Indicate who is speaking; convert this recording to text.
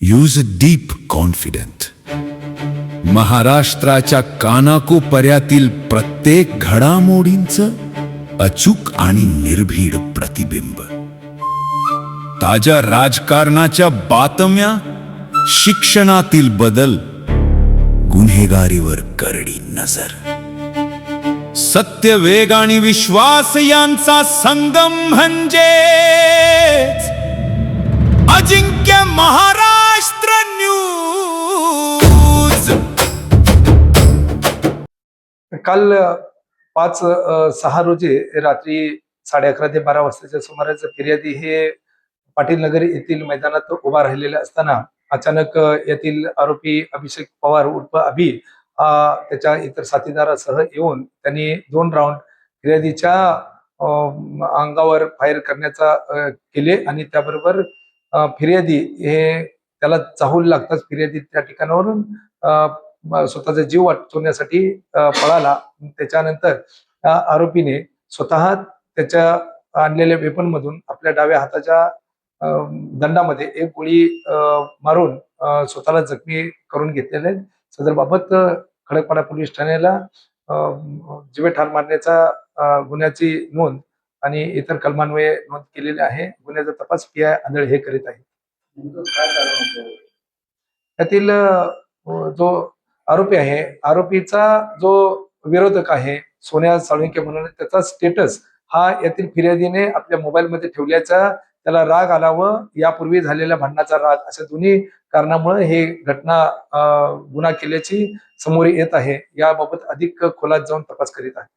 Speaker 1: Use deep confident. महाराष्ट्राच्या कानाकोपऱ्यातील प्रत्येक घडामोडींचं अचूक आणि निर्भीड प्रतिबिंब. ताज्या राजकारणाच्या बातम्या, शिक्षणातील बदल, गुन्हेगारीवर करडी नजर. सत्य, वेग आणि विश्वास यांचा संगम म्हणजे अजिंक्य महाराष्ट्र न्यूज.
Speaker 2: काल 5/6 रोजी रात्री 11:30 ते 12 वाजताच्या सुमारास फिर्यादी हे पाटील नगर येथील मैदानात उभा राहिलेले असताना अचानक येथील आरोपी अभिषेक पवार उर्फ अभि त्याच्या इतर साथीदारासह येऊन त्यांनी 2 राऊंड फिर्यादीच्या अंगावर फायर करण्याचा केले आणि त्याबरोबर फिर्यादी हे त्याला चाहूल लागताच फिर्यादी त्या ठिकाणावरून स्वतःचा जीव वाचवण्यासाठी पळाला. त्याच्यानंतर त्या आरोपीने स्वतः त्याच्या आणलेल्या वेपन मधून आपल्या डाव्या हाताच्या दंडामध्ये एक गोळी मारून स्वतःला जखमी करून घेतलेले. सदर बाबत खडकपाडा पोलीस ठाण्याला जीवे ठार मारण्याचा गुन्ह्याची नोंद आणि इतर कलमान्वये नोंद केलेली आहे. गुन्ह्याचा तपास PI आंधळे हे करीत आहे. त्यातील जो आरोपी आहे, आरोपीचा जो विरोधक आहे सोन्या साळुंके म्हणून, त्याचा स्टेटस हा यातील फिर्यादीने आपल्या मोबाईलमध्ये ठेवल्याचा त्याला राग आला व यापूर्वी झालेल्या भांडणाचा राग, अशा दोन्ही कारणामुळे हे घटना गुन्हा केल्याची समोर येत आहे. याबाबत अधिक खोलात जाऊन तपास करीत आहे.